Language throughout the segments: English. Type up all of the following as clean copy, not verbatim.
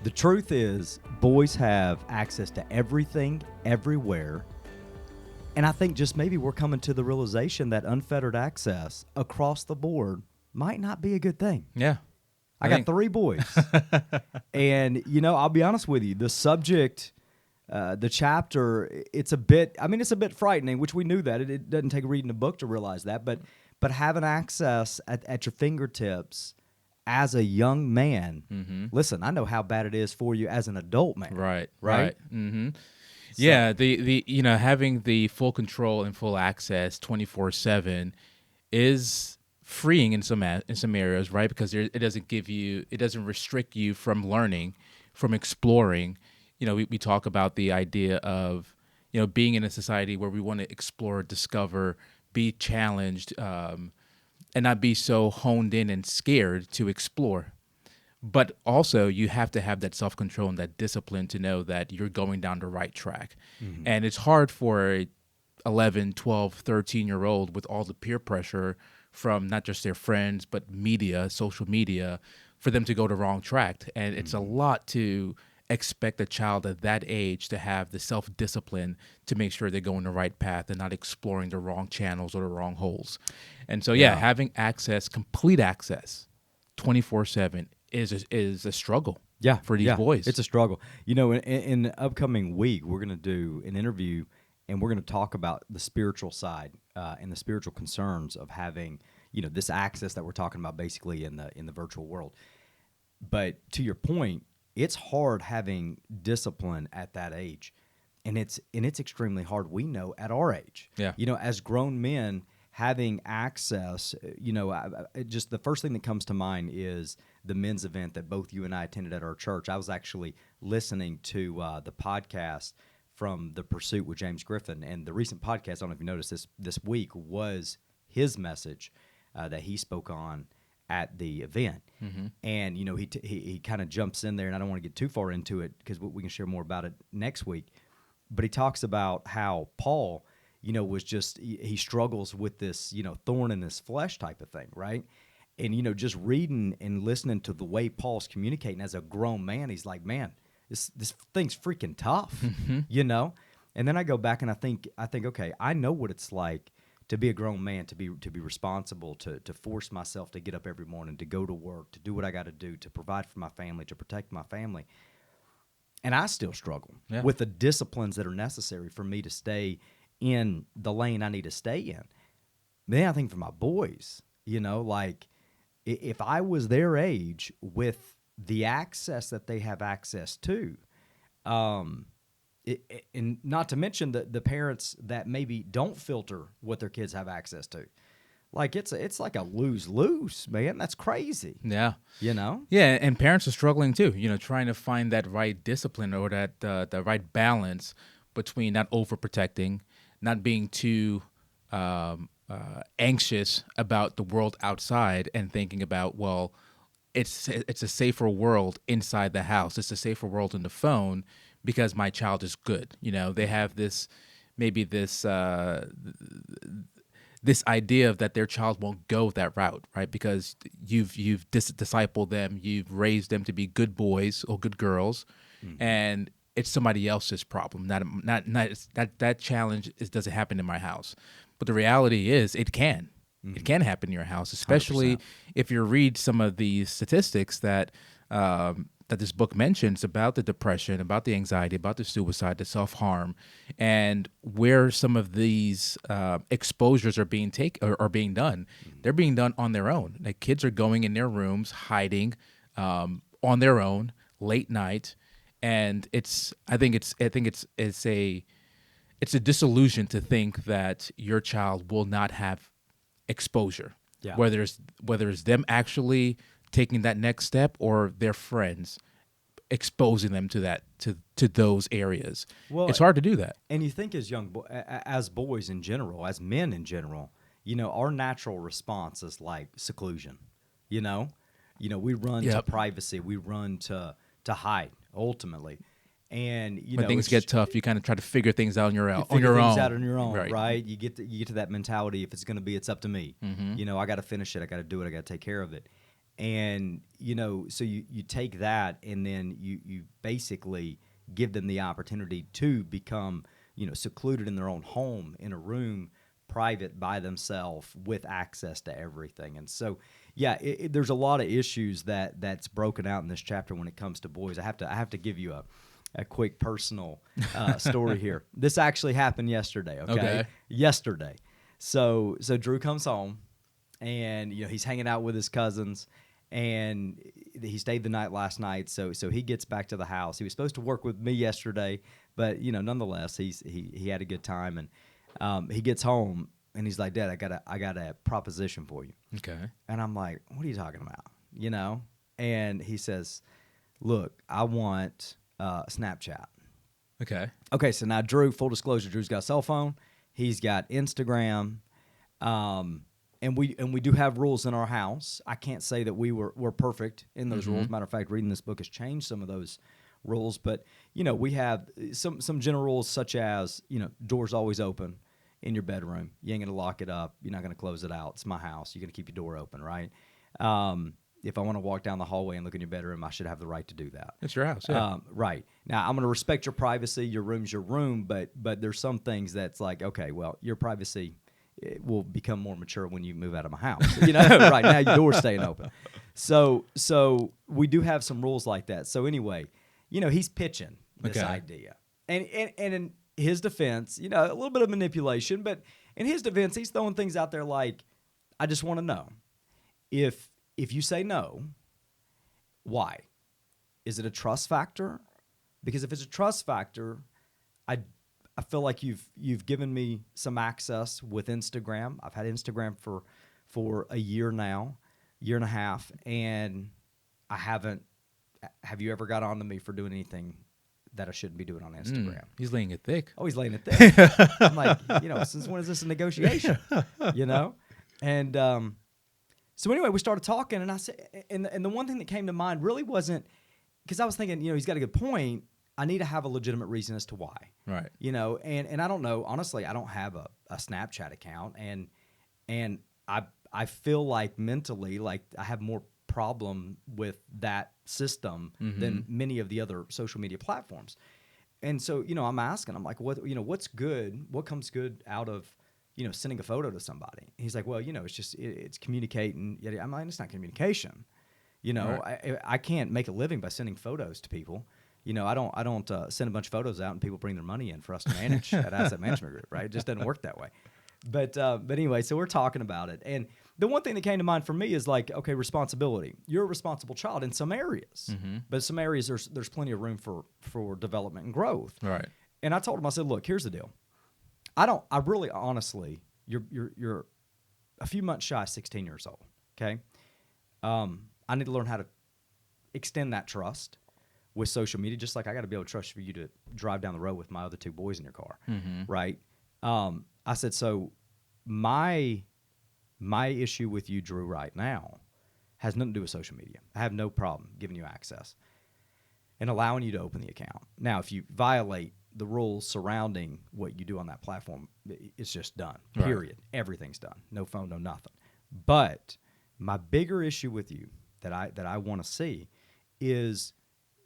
The truth is, boys have access to everything, everywhere. And I think just maybe we're coming to the realization that unfettered access across the board might not be a good thing. Yeah. I got 3 boys. And, I'll be honest with you. The subject, the chapter, it's a bit frightening, which we knew that. It doesn't take reading a book to realize that. But having access at your fingertips as a young man, listen, I know how bad it is for you as an adult man. Right. Mm-hmm. So, yeah, the having the full control and full access 24/7 is freeing in some areas, right? Because it doesn't restrict you from learning, from exploring. We talk about the idea of being in a society where we want to explore, discover, be challenged, and not be so honed in and scared to explore. But also, you have to have that self-control and that discipline to know that you're going down the right track. Mm-hmm. And it's hard for a 11, 12, 13-year-old with all the peer pressure from not just their friends, but media, social media, for them to go the wrong track. And it's a lot to expect a child at that age to have the self-discipline to make sure they go in the right path and not exploring the wrong channels or the wrong holes. And so, having access, complete access, 24/7 is a struggle for these boys. It's a struggle. In the upcoming week, we're going to do an interview, and we're going to talk about the spiritual side and the spiritual concerns of having, this access that we're talking about basically in the virtual world. But to your point, it's hard having discipline at that age, and it's extremely hard. We know at our age, as grown men having access. Just the first thing that comes to mind is the men's event that both you and I attended at our church. I was actually listening to the podcast from The Pursuit with James Griffin, and the recent podcast, I don't know if you noticed this week, was his message that he spoke on at the event. Mm-hmm. And he kind of jumps in there, and I don't want to get too far into it because we can share more about it next week. But he talks about how Paul, was just, he struggles with this, thorn in his flesh type of thing, right? And, just reading and listening to the way Paul's communicating as a grown man, he's like, man, this thing's freaking tough, And then I go back and I think, okay, I know what it's like to be a grown man, to be responsible, to force myself to get up every morning, to go to work, to do what I got to do, to provide for my family, to protect my family. And I still struggle with the disciplines that are necessary for me to stay in the lane I need to stay in. Then I think for my boys, like if I was their age with the access that they have access to, and not to mention the parents that maybe don't filter what their kids have access to. Like it's like a lose-lose, man. That's crazy. Yeah. Yeah, and parents are struggling too, trying to find that right discipline or that the right balance between not overprotecting, not being too anxious about the world outside and thinking about, well, it's a safer world inside the house. It's a safer world in the phone because my child is good. They have this idea of that their child won't go that route, right? Because you've discipled them, you've raised them to be good boys or good girls, and it's somebody else's problem. Not that challenge doesn't happen in my house. But the reality is, it can. It can happen in your house, especially 100%. if you read some of the statistics that this book mentions about the depression, about the anxiety, about the suicide, the self-harm, and where some of these exposures are being being done. They're being done on their own. Like kids are going in their rooms, hiding on their own late night, and I think it's a disillusion to think that your child will not have exposure, whether it's them actually taking that next step or their friends exposing them to those areas. Well, it's hard to do that. And you think as boys in general, as men in general, our natural response is like seclusion. We run to privacy, we run to hide ultimately. And when things get tough, you kind of try to figure things out on your own. Right? You get to that mentality. If it's going to be, it's up to me. I got to finish it. I got to do it. I got to take care of it. And so you take that, and then you basically give them the opportunity to become secluded in their own home, in a room, private, by themselves, with access to everything. And so there's a lot of issues that's broken out in this chapter when it comes to boys. I have to give you a quick personal story here. This actually happened yesterday. Okay. Yesterday. So Drew comes home, and he's hanging out with his cousins, and he stayed the night last night. So he gets back to the house. He was supposed to work with me yesterday, but nonetheless, he had a good time. And he gets home, and he's like, "Dad, I got a proposition for you." Okay. And I'm like, "What are you talking about?" And he says, "Look, I want Snapchat." Okay. Okay. So now Drew, full disclosure, Drew's got a cell phone. He's got Instagram. And we do have rules in our house. I can't say that we're perfect in those rules. Matter of fact, reading this book has changed some of those rules. But we have some general rules, such as doors always open in your bedroom. You ain't gonna lock it up. You're not gonna close it out. It's my house. You're gonna keep your door open, right? If I want to walk down the hallway and look in your bedroom, I should have the right to do that. It's your house, yeah. Right. Now, I'm going to respect your privacy. Your room's your room, but there's some things that's like, okay, well, your privacy will become more mature when you move out of my house. Right now your door's staying open. So we do have some rules like that. So anyway, he's pitching this idea, and in his defense, a little bit of manipulation, but in his defense, he's throwing things out there like, I just want to know if you say no, why? Is it a trust factor? Because if it's a trust factor, I feel like you've given me some access with Instagram. I've had Instagram for a year now, year and a half, and I haven't. Have you ever got on to me for doing anything that I shouldn't be doing on Instagram? He's laying it thick. Oh, he's laying it thick. I'm like, since when is this a negotiation? And so anyway, we started talking, and I said, and the one thing that came to mind really wasn't, because I was thinking, he's got a good point. I need to have a legitimate reason as to why. Right. And I don't know, honestly, I don't have a Snapchat account, and I feel like mentally, like I have more problem with that system than many of the other social media platforms. And so, I'm asking, I'm like, what's good? What comes good out of, sending a photo to somebody? He's like, well, it's just, it's communicating. I'm like, it's not communication. Right. I can't make a living by sending photos to people. I don't send a bunch of photos out and people bring their money in for us to manage at Asset Management Group, right? It just doesn't work that way. But anyway, so we're talking about it. And the one thing that came to mind for me is like, okay, responsibility. You're a responsible child in some areas, but some areas there's plenty of room for development and growth. Right. And I told him, I said, look, here's the deal. I really honestly, you're a few months shy of 16 years old. Okay. I need to learn how to extend that trust with social media, just like I got to be able to trust for you to drive down the road with my other two boys in your car. Right. I said, so my issue with you, Drew, right now has nothing to do with social media. I have no problem giving you access and allowing you to open the account. Now, if you violate the rules surrounding what you do on that platform, it's just done, period. Right. Everything's done. No phone, no nothing. But my bigger issue with you that I want to see is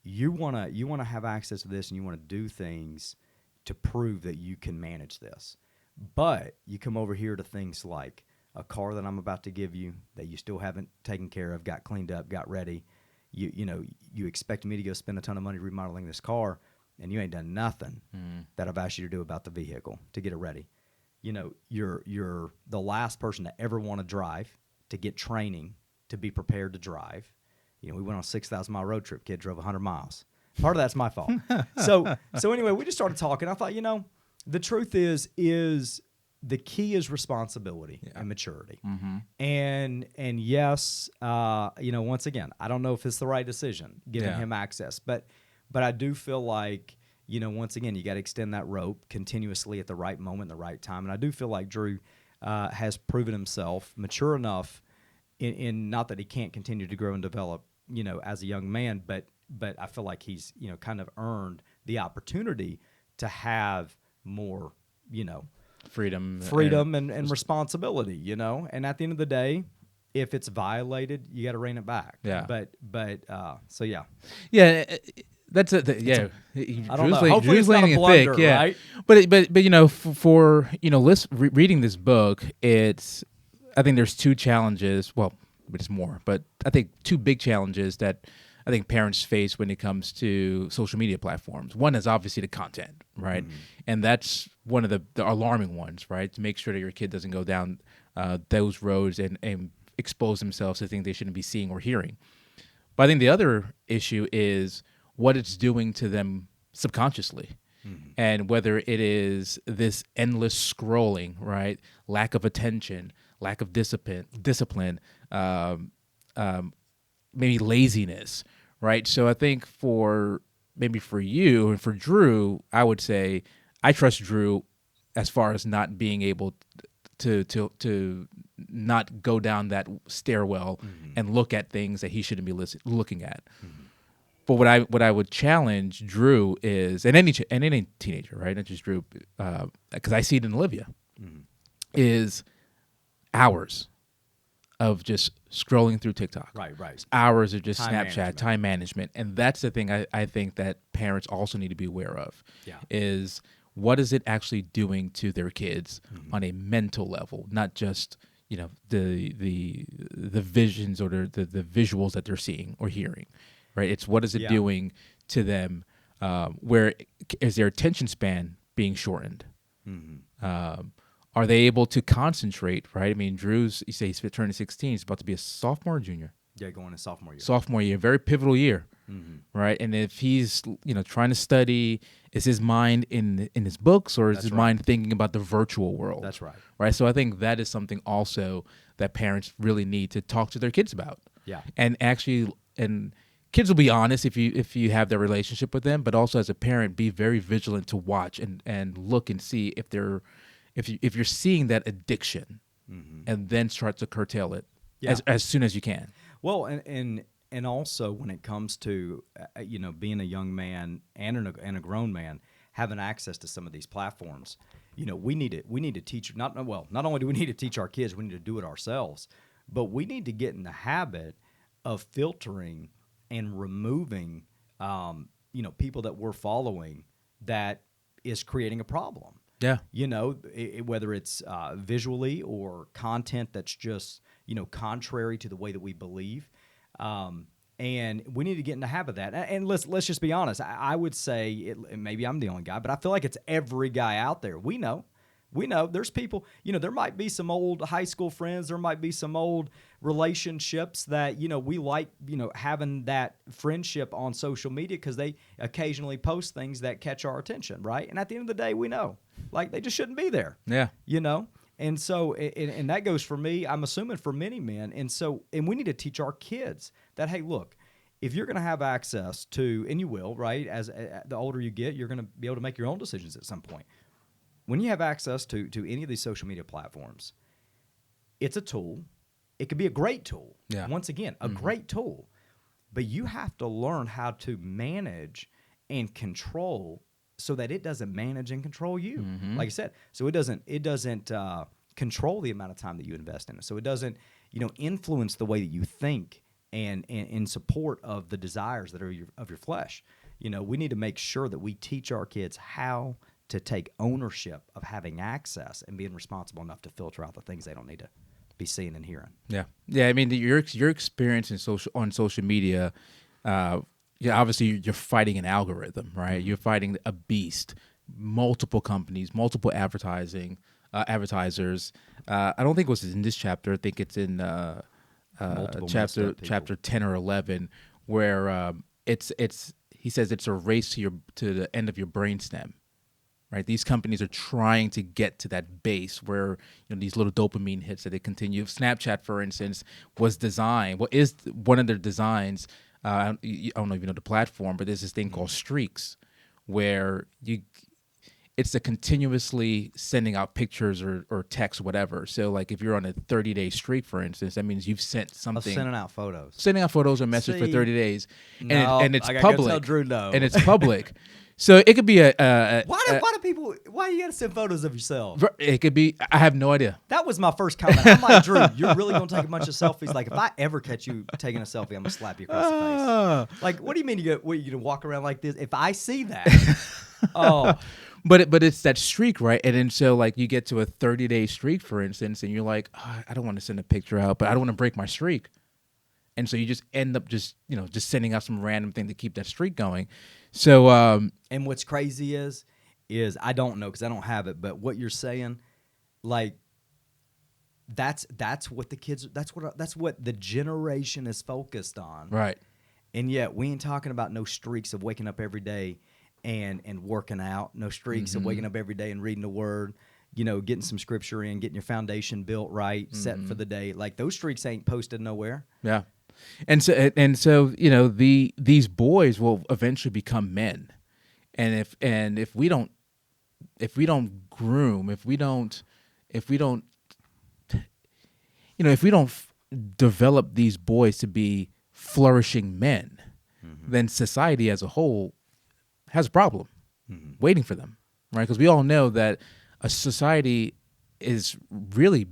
you want to have access to this, and you want to do things to prove that you can manage this. But you come over here to things like a car that I'm about to give you that you still haven't taken care of, got cleaned up, got ready. You expect me to go spend a ton of money remodeling this car, and you ain't done nothing that I've asked you to do about the vehicle to get it ready. You're the last person to ever want to drive, to get training, to be prepared to drive. We went on a 6,000-mile road trip. Kid drove 100 miles. Part of that's my fault. So anyway, we just started talking. I thought, the truth is the key is responsibility and maturity. And yes, once again, I don't know if it's the right decision giving him access, but I do feel like, once again, you got to extend that rope continuously at the right moment, the right time. And I do feel like Drew has proven himself mature enough in not that he can't continue to grow and develop, as a young man, but I feel like he's, kind of earned the opportunity to have more, freedom and responsibility, And at the end of the day, if it's violated, you got to rein it back. Yeah. So yeah, Yeah, that's it. Yeah, I don't know. Hopefully it's not a laying it blunder, thick. Yeah, right? but for reading this book, I think there's two challenges. Well, it's more, but I think two big challenges that I think parents face when it comes to social media platforms. One is obviously the content, right? And that's one of the alarming ones, right? To make sure that your kid doesn't go down those roads and expose themselves to things they shouldn't be seeing or hearing. But I think the other issue is what it's doing to them subconsciously. And whether it is this endless scrolling, right? Lack of attention, lack of discipline, maybe laziness, right? So I think for you and for Drew, I would say I trust Drew as far as not being able to not go down that stairwell and look at things that he shouldn't be looking at. But what I would challenge Drew is, and any teenager, right, not just Drew, because I see it in Olivia, is hours of just scrolling through TikTok. Right. Hours of just Time Snapchat, management. time management. And that's the thing I think that parents also need to be aware of. Yeah. Is what is it actually doing to their kids on a mental level, not just, the visions or the visuals that they're seeing or hearing, right? It's what is it Yeah. doing to them, where is their attention span being shortened? Are they able to concentrate, right? I mean, Drew's, you say he's turning 16. He's about to be a sophomore or junior? Yeah, going to sophomore year. Sophomore year, very pivotal year, right? And if he's, trying to study, is his mind in his books or is That's his right. mind thinking about the virtual world? That's right. Right? So I think that is something also that parents really need to talk to their kids about. Yeah. And actually, and kids will be honest if you have that relationship with them, but also as a parent, be very vigilant to watch and look and see if you're seeing that addiction, and then start to curtail it Yeah. as soon as you can. Well, and also when it comes to being a young man and a grown man having access to some of these platforms, we need to teach not only do we need to teach our kids, we need to do it ourselves, but we need to get in the habit of filtering and removing people that we're following that is creating a problem. Yeah. Whether it's visually or content that's just, contrary to the way that we believe. And we need to get in the habit of that. And let's just be honest. I would say, maybe I'm the only guy, but I feel like it's every guy out there. We know there's people, there might be some old high school friends. There might be some old relationships that, we like, having that friendship on social media because they occasionally post things that catch our attention, right? And at the end of the day, we know, like, they just shouldn't be there. Yeah. And so, and that goes for me, I'm assuming for many men. And we need to teach our kids that, hey, look, if you're going to have access to, and you will, right? As the older you get, you're going to be able to make your own decisions at some point. When you have access to any of these social media platforms, it's a tool. It could be a great tool. Yeah. Once again, a great tool. But you have to learn how to manage and control so that it doesn't manage and control you. Like I said, so it doesn't control the amount of time that you invest in it. So it doesn't, influence the way that you think and in support of the desires that are of your flesh. We need to make sure that we teach our kids how to take ownership of having access and being responsible enough to filter out the things they don't need to be seeing and hearing. Yeah. I mean, your experience on social media, obviously you're fighting an algorithm, right? You're fighting a beast, multiple companies, multiple advertisers. I don't think it was in this chapter. I think it's in chapter 10 or 11, where he says it's a race to the end of your brainstem. Right, these companies are trying to get to that base where these little dopamine hits that they continue. Snapchat, for instance, was designed. What is one of their designs? I don't know if you know the platform, but there's this thing called Streaks, where it's the continuously sending out pictures or text, whatever. So like if you're on a 30-day streak, for instance, that means you've sent something, sending out photos. sending out photos or messages for See, 30 days, no, and it's I gotta go public, tell Drew no. and it's public. So it could be Why do people? Why you gotta send photos of yourself? it could be, I have no idea. That was my first comment. I'm like, Drew, you're really gonna take a bunch of selfies? Like, if I ever catch you taking a selfie, I'm gonna slap you across the face. Like, what do you mean you gonna walk around like this? If I see that, oh, But it's that streak, right? And then so like you get to a 30-day streak, for instance, and you're like, I don't want to send a picture out, but I don't want to break my streak. And so you just end up just sending out some random thing to keep that streak going. So and what's crazy is I don't know because I don't have it, but what you're saying, like, that's what the kids, that's what the generation is focused on, right. And yet we ain't talking about no streaks of waking up every day and working out, no streaks of waking up every day and reading the word, getting some scripture in, getting your foundation built right, setting for the day. Like, those streaks ain't posted nowhere. Yeah. And so these boys will eventually become men. And if we don't groom, if we don't develop these boys to be flourishing men, then society as a whole has a problem waiting for them, right? Because we all know that a society is really,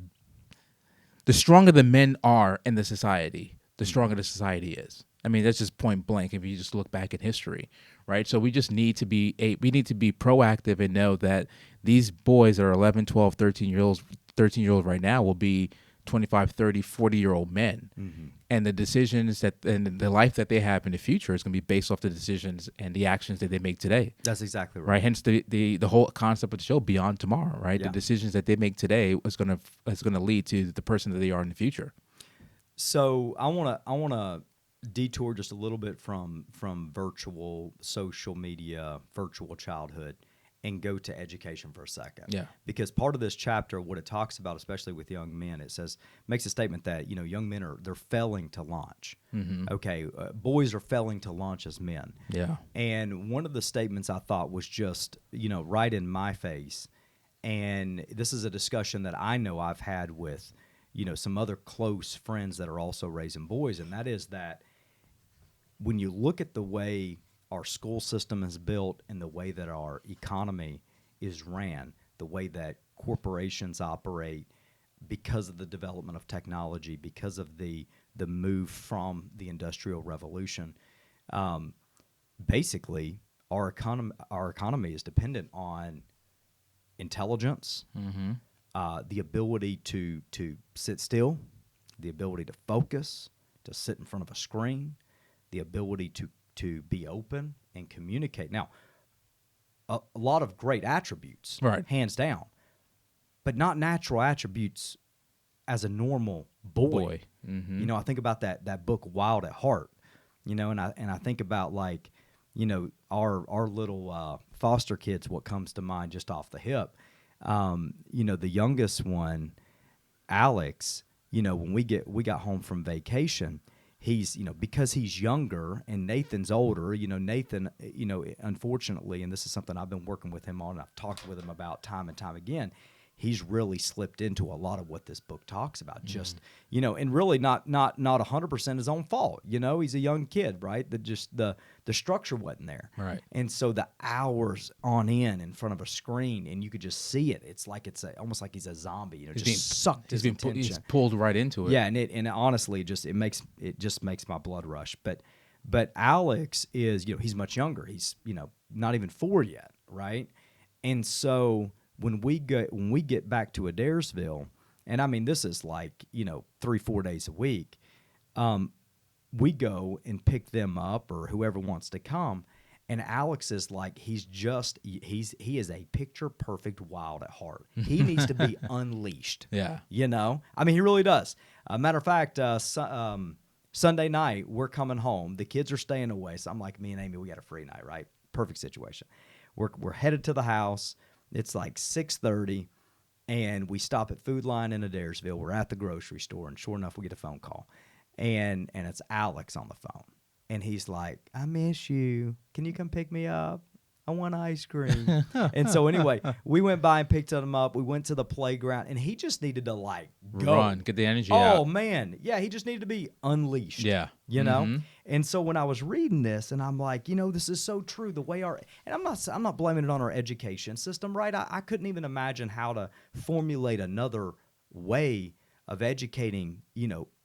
the stronger the men are in the society, the stronger the society is. I mean, that's just point blank if you just look back in history, right? So we just need to be proactive and know that these boys that are 11, 12, 13-year-olds right now will be 25, 30, 40-year-old men. And the decisions and the life that they have in the future is going to be based off the decisions and the actions that they make today. That's exactly right. Right. Hence the whole concept of the show, Beyond Tomorrow, right? Yeah. The decisions that they make today is going to lead to the person that they are in the future. So I wanna detour just a little bit from virtual social media, virtual childhood, and go to education for a second. Yeah. Because part of this chapter, what it talks about, especially with young men, it makes a statement that young men they're failing to launch. Okay, boys are failing to launch as men. Yeah. And one of the statements I thought was just right in my face, and this is a discussion that I know I've had with some other close friends that are also raising boys, and that is that when you look at the way our school system is built and the way that our economy is ran, the way that corporations operate because of the development of technology, because of the move from the Industrial Revolution, basically our economy is dependent on intelligence, the ability to sit still, the ability to focus, to sit in front of a screen, the ability to be open and communicate. Now, a lot of great attributes, Right. hands down, but not natural attributes as a normal boy. I think about that book Wild at Heart, and I think about like, our little foster kids. What comes to mind just off the hip, the youngest one, Alex. When we got home from vacation, he's, because he's younger and Nathan's older, Nathan, unfortunately, and this is something I've been working with him on, and I've talked with him about time and time again, he's really slipped into a lot of what this book talks about, just, and really not 100% his own fault. He's a young kid, right? The structure wasn't there. Right. And so the hours on end in front of a screen, and you could just see it. It's like almost like he's a zombie, sucked his attention. He's pulled right into it. Yeah, and honestly, it just makes my blood rush. But Alex is, he's much younger. He's, not even 4 yet, right? And so when we get back to Adairsville, and I mean this is like 3-4 days a week, we go and pick them up or whoever wants to come, and Alex is like he is a picture perfect wild at heart. He needs to be unleashed. Yeah. I mean, he really does. Matter of fact, Sunday night we're coming home. The kids are staying away, so I'm like, me and Amy, we got a free night, right? Perfect situation. We're headed to the house. It's like 6:30, and we stop at Food Line in Adairsville. We're at the grocery store, and sure enough, we get a phone call, and it's Alex on the phone, and he's like, "I miss you. Can you come pick me up?" I want ice cream. And so anyway, we went by and picked him up. We went to the playground, and he just needed to like go. Run, get the energy Oh out. man, yeah, he just needed to be unleashed. Yeah. You know? And so when I was reading this, and I'm like, this is so true. The way and I'm not blaming it on our education system, right? I couldn't even imagine how to formulate another way of educating,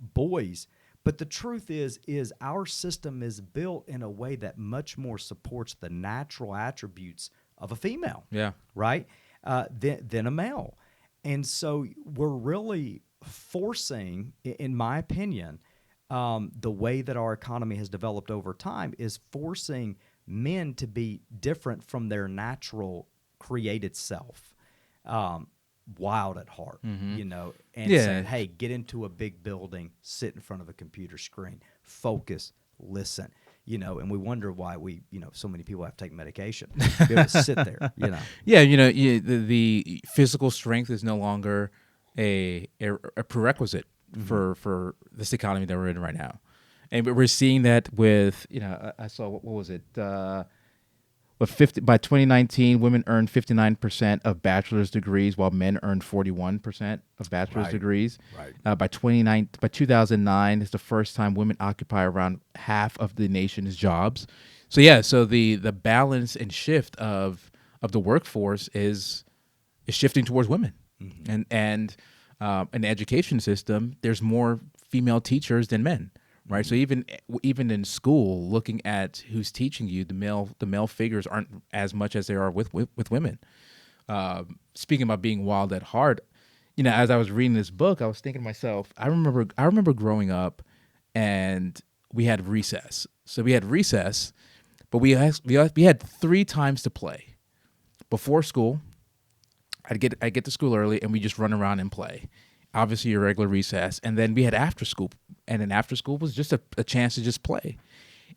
boys. But the truth is our system is built in a way that much more supports the natural attributes of a female, Yeah. right, than a male. And so we're really forcing, in my opinion, the way that our economy has developed over time is forcing men to be different from their natural created self. Wild at heart, and Yeah. saying, hey, get into a big building, sit in front of a computer screen, focus, listen, and we wonder why so many people have to take medication to be able to sit there, Yeah, the physical strength is no longer a prerequisite for this economy that we're in right now. And we're seeing that with, I saw, what was it? By 2019, women earned 59% of bachelor's degrees, while men earned 41% of bachelor's Right. degrees. Right. By 2009, it's the first time women occupy around half of the nation's jobs. So yeah, so the balance and shift of the workforce is shifting towards women, and in the education system, there's more female teachers than men. Right, so even in school, looking at who's teaching you, the male figures aren't as much as they are with women. Speaking about being wild at heart, as I was reading this book, I was thinking to myself, I remember growing up, and we had recess. So we had recess, but we had 3 times to play. Before school, I'd get to school early, and we just run around and play. Obviously, your regular recess, and then we had after school, and then after school was just a chance to just play.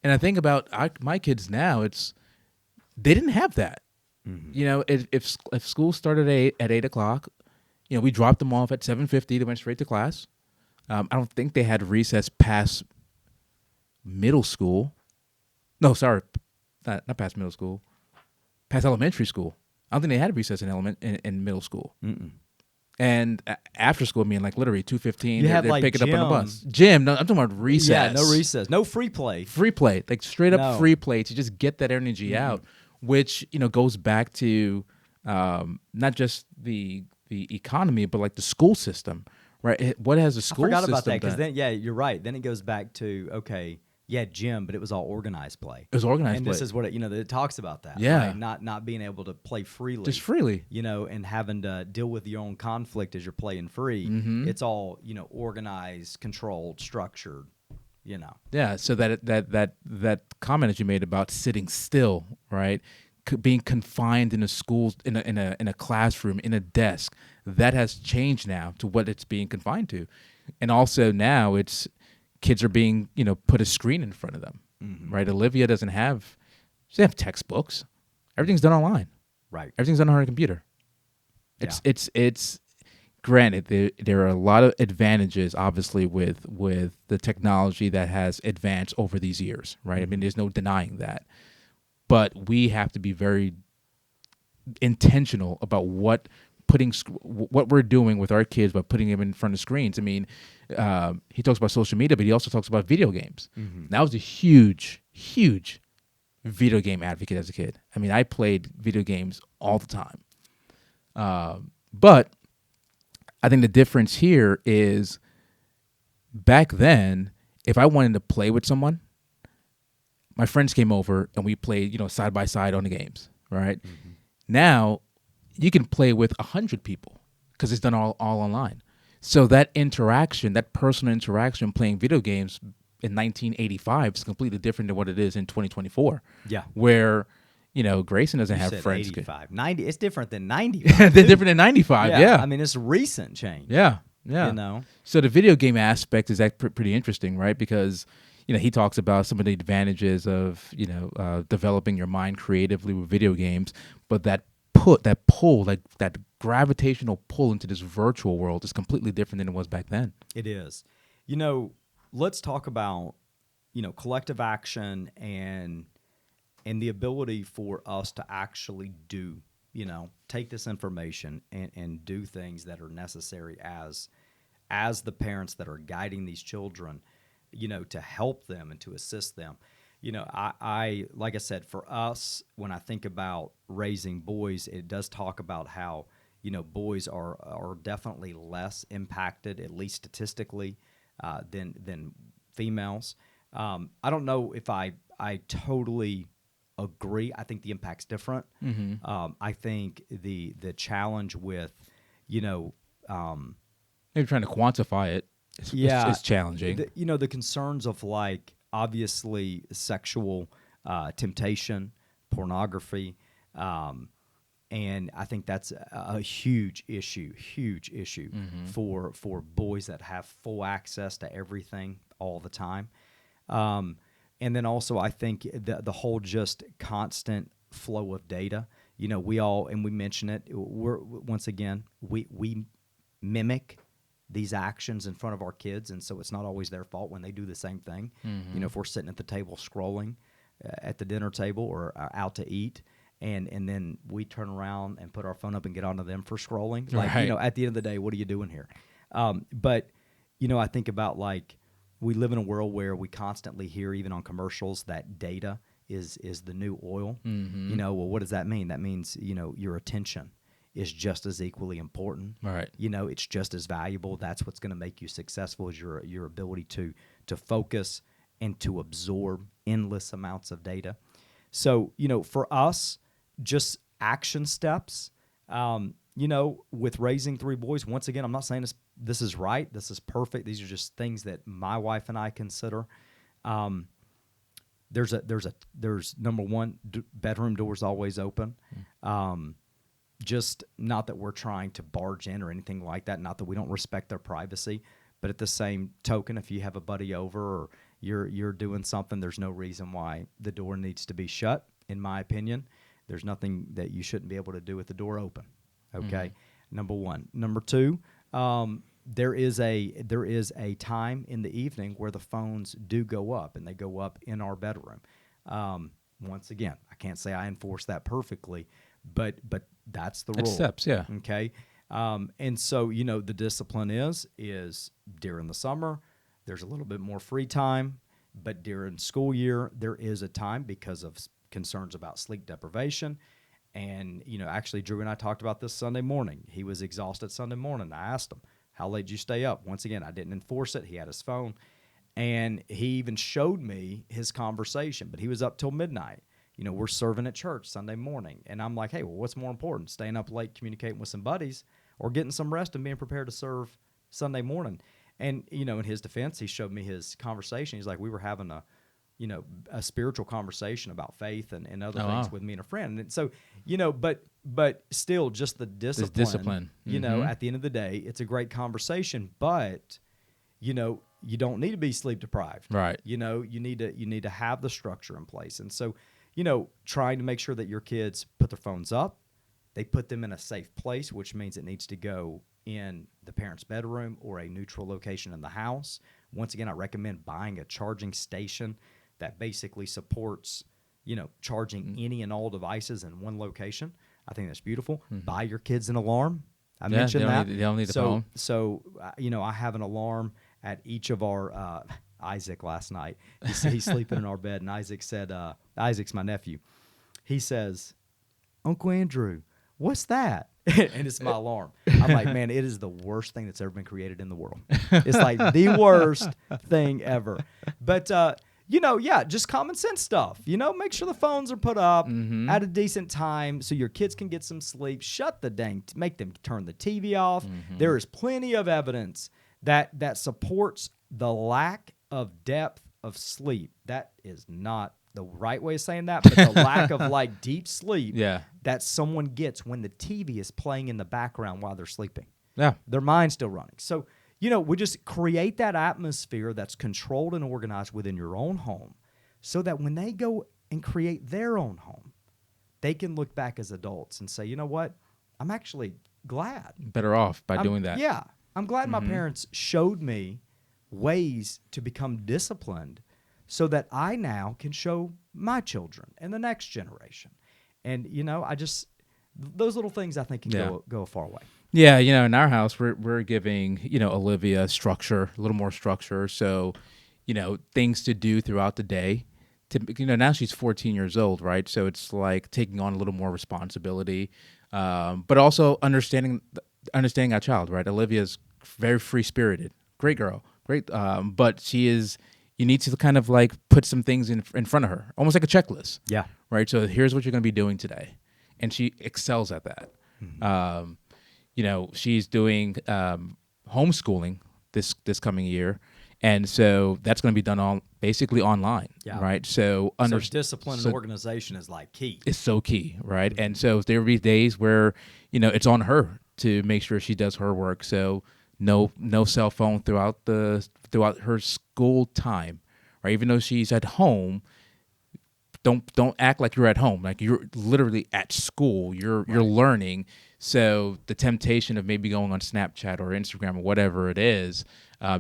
And I think about my kids now; they didn't have that. If school started at 8:00, we dropped them off at 7:50. They went straight to class. I don't think they had recess past middle school. No, sorry, not past middle school, past elementary school. I don't think they had recess in middle school. And after school, like literally 2:15, You had, they're like, picking up on the bus. gym. Gym, no, I'm talking about recess. Yeah, no recess, no free play. Free play, like straight up No. free play to just get that energy out, which goes back to not just the economy, but like the school system, right? What has the school I forgot system about that because done? then, you're right. Then it goes back to, okay, gym, but it was all organized play. It was organized And play. this is what it talks about that. Yeah. Right? Not being able to play freely. Just freely. And having to deal with your own conflict as you're playing free. It's all, organized, controlled, structured, Yeah, so that comment that you made about sitting still, right? Being confined in a school, in a classroom, in a desk, that has changed now to what it's being confined to, and also now it's kids are being put a screen in front of them, right? Olivia doesn't have textbooks. Everything's done online. Right. Everything's done on her computer. It's granted there are a lot of advantages, obviously, with the technology that has advanced over these years, right? I mean, there's no denying that, but we have to be very intentional about what we're doing with our kids by putting them in front of screens. I mean, he talks about social media, but he also talks about video games. And I was a huge video game advocate as a kid. I mean, I played video games all the time. But I think the difference here is back then, if I wanted to play with someone, my friends came over and we played, side by side on the games, right? Now, you can play with 100 people because it's done all online. So that interaction, that personal interaction playing video games in 1985 is completely different than what it is in 2024. Yeah. Where, Grayson doesn't You have said friends. 85. 90. It's different than 95. They're different than 95, yeah. I mean, it's recent change. Yeah. So the video game aspect is pretty interesting, right? Because, he talks about some of the advantages of, developing your mind creatively with video games, but that gravitational pull into this virtual world is completely different than it was back then. It is. Let's talk about, collective action and and the ability for us to actually do, take this information and do things that are necessary as the parents that are guiding these children, to help them and to assist them. I like I said, for us, when I think about raising boys, it does talk about how, boys are definitely less impacted, at least statistically, than females. I don't know if I totally agree. I think the impact's different. I think the challenge with, Maybe trying to quantify it is challenging. The concerns of, like, obviously sexual temptation, pornography, and I think that's a huge issue for boys that have full access to everything all the time. And then also I think the whole just constant flow of data. We all, and we mention it, we mimic these actions in front of our kids, and so it's not always their fault when they do the same thing. If we're sitting at the table scrolling at the dinner table or out to eat, and then we turn around and put our phone up and get onto them for scrolling. Like, right. At the end of the day, what are you doing here? But I think about, like, we live in a world where we constantly hear, even on commercials, that data is the new oil. Well, what does that mean? That means, your attention is just as equally important. Right. It's just as valuable. That's what's going to make you successful, is your ability to focus and to absorb endless amounts of data. So, for us, just action steps, with raising 3 boys. Once again, I'm not saying this is right, this is perfect. These are just things that my wife and I consider. There's number one, bedroom doors always open. Just not that we're trying to barge in or anything like that, not that we don't respect their privacy, but at the same token, if you have a buddy over or you're doing something, there's no reason why the door needs to be shut, in my opinion. There's nothing that you shouldn't be able to do with the door open. Okay, number one. Number two, there is a time in the evening where the phones do go up, and they go up in our bedroom. Once again, I can't say I enforce that perfectly, but that's the rule. It's steps, yeah. Okay, and so the discipline is during the summer there's a little bit more free time, but during school year there is a time because of concerns about sleep deprivation. And, actually, Drew and I talked about this Sunday morning. He was exhausted Sunday morning. I asked him, how late did you stay up? Once again, I didn't enforce it. He had his phone. And he even showed me his conversation, but he was up till midnight. We're serving at church Sunday morning. And I'm like, hey, well, what's more important, staying up late communicating with some buddies or getting some rest and being prepared to serve Sunday morning? And, in his defense, he showed me his conversation. He's like, we were having a spiritual conversation about faith and other things with me and a friend. And so, but still just the discipline. At the end of the day, it's a great conversation, but, you don't need to be sleep deprived. Right. You need to have the structure in place. And so, trying to make sure that your kids put their phones up, they put them in a safe place, which means it needs to go in the parent's bedroom or a neutral location in the house. Once again, I recommend buying a charging station that basically supports, charging any and all devices in one location. I think that's beautiful. Buy your kids an alarm. I mentioned that. They don't need the phone. So, I have an alarm at each of our, Isaac last night, he's sleeping in our bed, and Isaac said, Isaac's my nephew. He says, Uncle Andrew, what's that? And it's my alarm. I'm like, man, it is the worst thing that's ever been created in the world. It's like the worst thing ever. But, just common sense stuff. Make sure the phones are put up at a decent time so your kids can get some sleep. Make them turn the TV off. There is plenty of evidence that supports the lack of depth of sleep. That is not the right way of saying that, but the lack of deep sleep that someone gets when the TV is playing in the background while they're sleeping. Yeah. Their mind's still running. So, we just create that atmosphere that's controlled and organized within your own home so that when they go and create their own home, they can look back as adults and say, you know what? I'm actually glad. Better off by doing that. Yeah. I'm glad my parents showed me ways to become disciplined so that I now can show my children and the next generation. And I just those little things I think can go a far way. Yeah, in our house, we're giving Olivia structure, a little more structure. So, things to do throughout the day. Now she's 14 years old, right? So it's like taking on a little more responsibility, but also understanding our child, right? Olivia's very free spirited, great girl, great, but she is. You need to kind of like put some things in front of her, almost like a checklist. Yeah. Right. So here's what you're going to be doing today, and she excels at that. Mm-hmm. She's doing homeschooling this coming year, and so that's going to be done basically online. Yeah. Right. So discipline and organization is like key. It's so key, right? Mm-hmm. And so there will be days where it's on her to make sure she does her work. So no cell phone throughout her school time, right? Even though she's at home, don't act like you're at home. Like you're literally at school. You're learning. So the temptation of maybe going on Snapchat or Instagram or whatever it is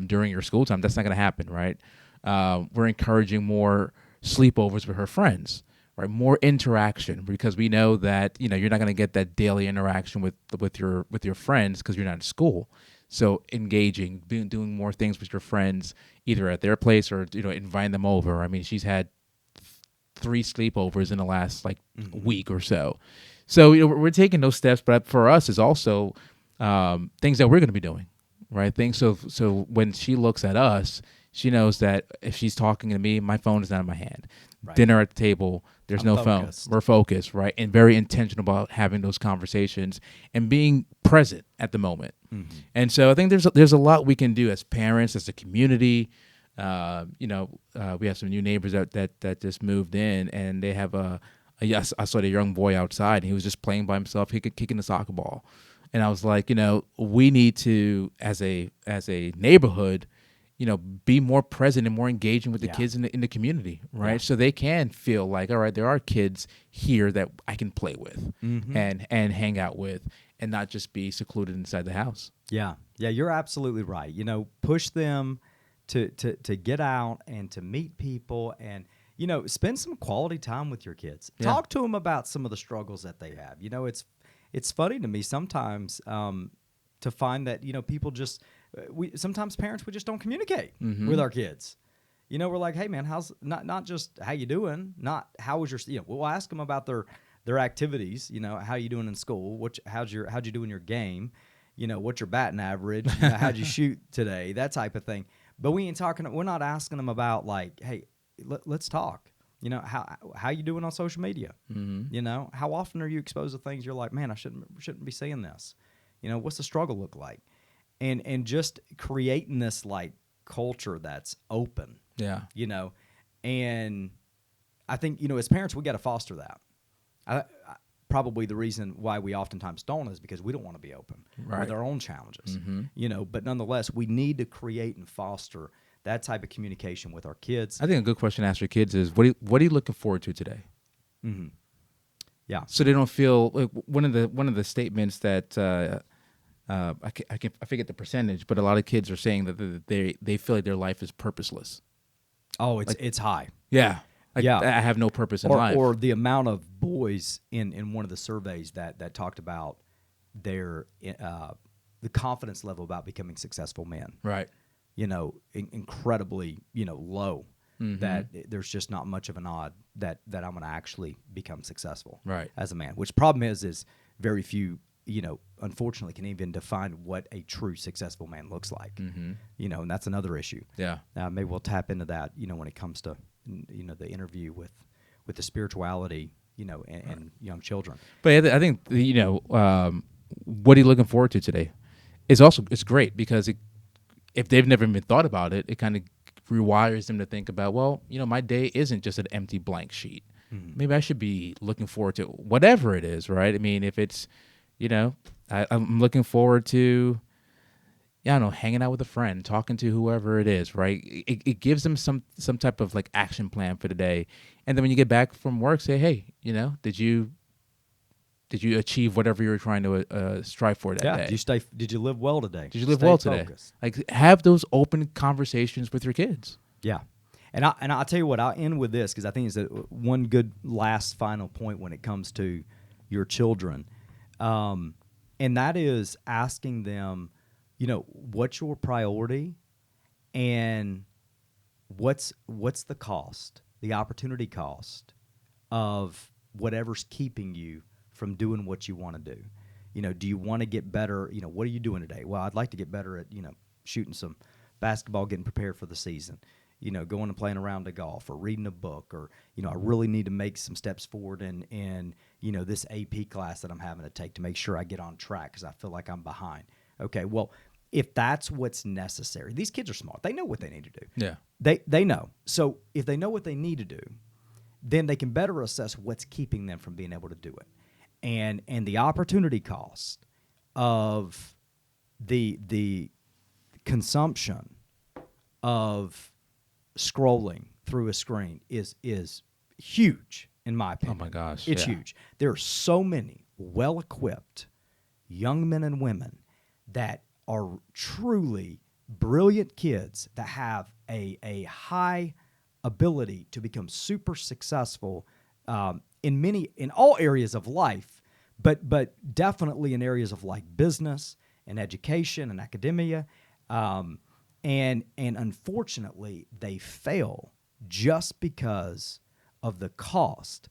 during your school time, that's not going to happen, right? We're encouraging more sleepovers with her friends, right? More interaction, because we know that you're not going to get that daily interaction with your friends because you're not in school. So engaging, doing more things with your friends, either at their place or inviting them over. I mean, she's had 3 sleepovers in the last week or so. So we're taking those steps, but for us is also things that we're going to be doing, right? Things so when she looks at us, she knows that if she's talking to me, my phone is not in my hand. Right. Dinner at the table, there's no focused. Phone. We're focused, right? And very intentional about having those conversations and being present at the moment. Mm-hmm. And so I think there's a lot we can do as parents, as a community. We have some new neighbors that just moved in, and they have I saw the young boy outside, and he was just playing by himself, kicking the soccer ball. And I was like, we need to, as a neighborhood, be more present and more engaging with the kids in the community, right? Yeah. So they can feel like, all right, there are kids here that I can play with and hang out with, and not just be secluded inside the house. Yeah, you're absolutely right. Push them to get out and to meet people, and spend some quality time with your kids. Yeah. Talk to them about some of the struggles that they have. It's funny to me sometimes to find that people just. Sometimes parents, we just don't communicate with our kids. We're like, hey man, how's not just how you doing, not how was your, we'll ask them about their activities, how you doing in school, how'd you do in your game, what's your batting average, how'd you shoot today, that type of thing. But we're not asking them about like, hey, let's talk. How you doing on social media? Mm-hmm. How often are you exposed to things you're like, man, I shouldn't be seeing this. What's the struggle look like? And just creating this like culture that's open. Yeah. And I think, as parents, we got to foster that. Probably the reason why we oftentimes don't is because we don't want to be open with our own challenges. Mm-hmm. But nonetheless, we need to create and foster that type of communication with our kids. I think a good question to ask your kids is, what are you looking forward to today? Mm-hmm. Yeah. So they don't feel like one of the statements that I forget the percentage, but a lot of kids are saying that they feel like their life is purposeless. Oh, it's high. Yeah. I have no purpose in life. Or the amount of boys in one of the surveys that talked about their the confidence level about becoming successful men. Right. Incredibly, low. Mm-hmm. That there's just not much of an odd that I'm going to actually become successful as a man. Which problem is very few, unfortunately can even define what a true successful man looks like. Mm-hmm. And that's another issue. Yeah. Maybe we'll tap into that, when it comes to, the interview with the spirituality, and young children. But I think, what are you looking forward to today? It's great because if they've never even thought about it, it kind of rewires them to think about, well, my day isn't just an empty blank sheet. Mm-hmm. Maybe I should be looking forward to whatever it is, right? I mean, if it's, I'm looking forward to, hanging out with a friend, talking to whoever it is, right? It gives them some type of like action plan for the day. And then when you get back from work, say, hey, did you achieve whatever you were trying to strive for that day? Did you live well today? Did you live well today? Like, have those open conversations with your kids. Yeah. And I'll tell you what, I'll end with this because I think it's one good last final point when it comes to your children. And that is asking them, what's your priority and what's the cost, the opportunity cost of whatever's keeping you from doing what you want to do. Do you want to get better? What are you doing today? Well, I'd like to get better at, shooting some basketball, getting prepared for the season, going and playing around the golf or reading a book, or, I really need to make some steps forward in this AP class that I'm having to take to make sure I get on track because I feel like I'm behind. Okay, well, if that's what's necessary, these kids are smart. They know what they need to do. Yeah. They know. So if they know what they need to do, then they can better assess what's keeping them from being able to do it. And the opportunity cost of the consumption of scrolling through a screen is huge, in my opinion. Oh my gosh. It's yeah. huge. There are so many well-equipped young men and women that are truly brilliant kids that have a high ability to become super successful in all areas of life, but definitely in areas of like business and education and academia, and unfortunately they fail just because of the cost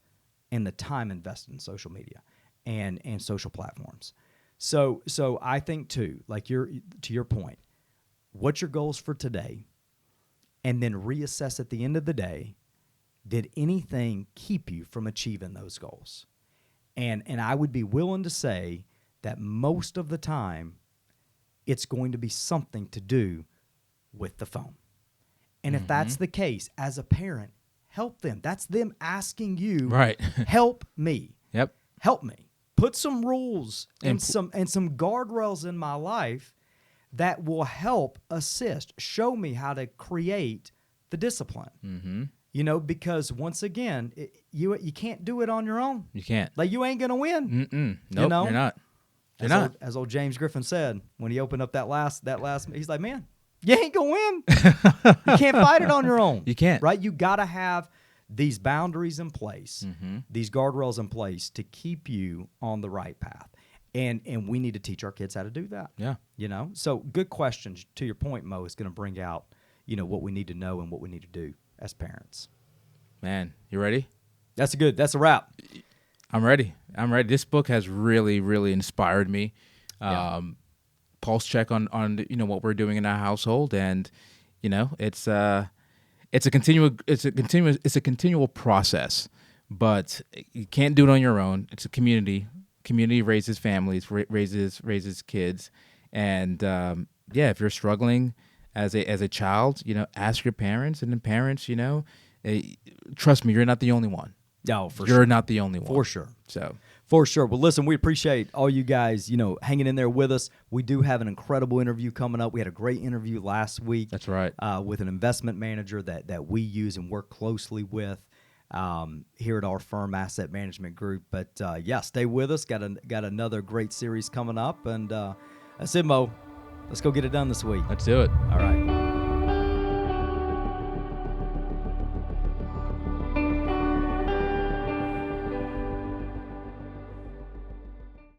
and the time invested in social media and social platforms. So I think too, like to your point, what's your goals for today, and then reassess at the end of the day. Did anything keep you from achieving those goals? And I would be willing to say that most of the time, it's going to be something to do with the phone. And if that's the case, as a parent, help them. That's them asking you, Right. help me. Yep. Help me. Put some rules and some guardrails in my life that will help assist. Show me how to create the discipline. Mm-hmm. Because once again, you can't do it on your own. You can't. Like, you ain't gonna win. Nope, you're not. You're not. As old James Griffin said when he opened up that last, he's like, man, you ain't gonna win. You can't fight it on your own. You can't. Right? You gotta have these boundaries in place, these guardrails in place to keep you on the right path. And we need to teach our kids how to do that. Yeah. So good questions. To your point, Mo, is going to bring out, what we need to know and what we need to do as parents. Man, you ready? That's a wrap. I'm ready. This book has really, really inspired me. Yeah. Pulse check on what we're doing in our household, and it's a continual process, but you can't do it on your own. It's a community. Community raises families, raises kids, and if you're struggling as a child, ask your parents, and then parents, trust me, you're not the only one. No, for You're sure. not the only one. For sure. So. For sure. Well, listen, we appreciate all you guys, hanging in there with us. We do have an incredible interview coming up. We had a great interview last week. That's right. With an investment manager that we use and work closely with here at our firm, Asset Management Group. But stay with us. Got another great series coming up. And that's it, Mo. Let's go get it done this week. Let's do it. All right.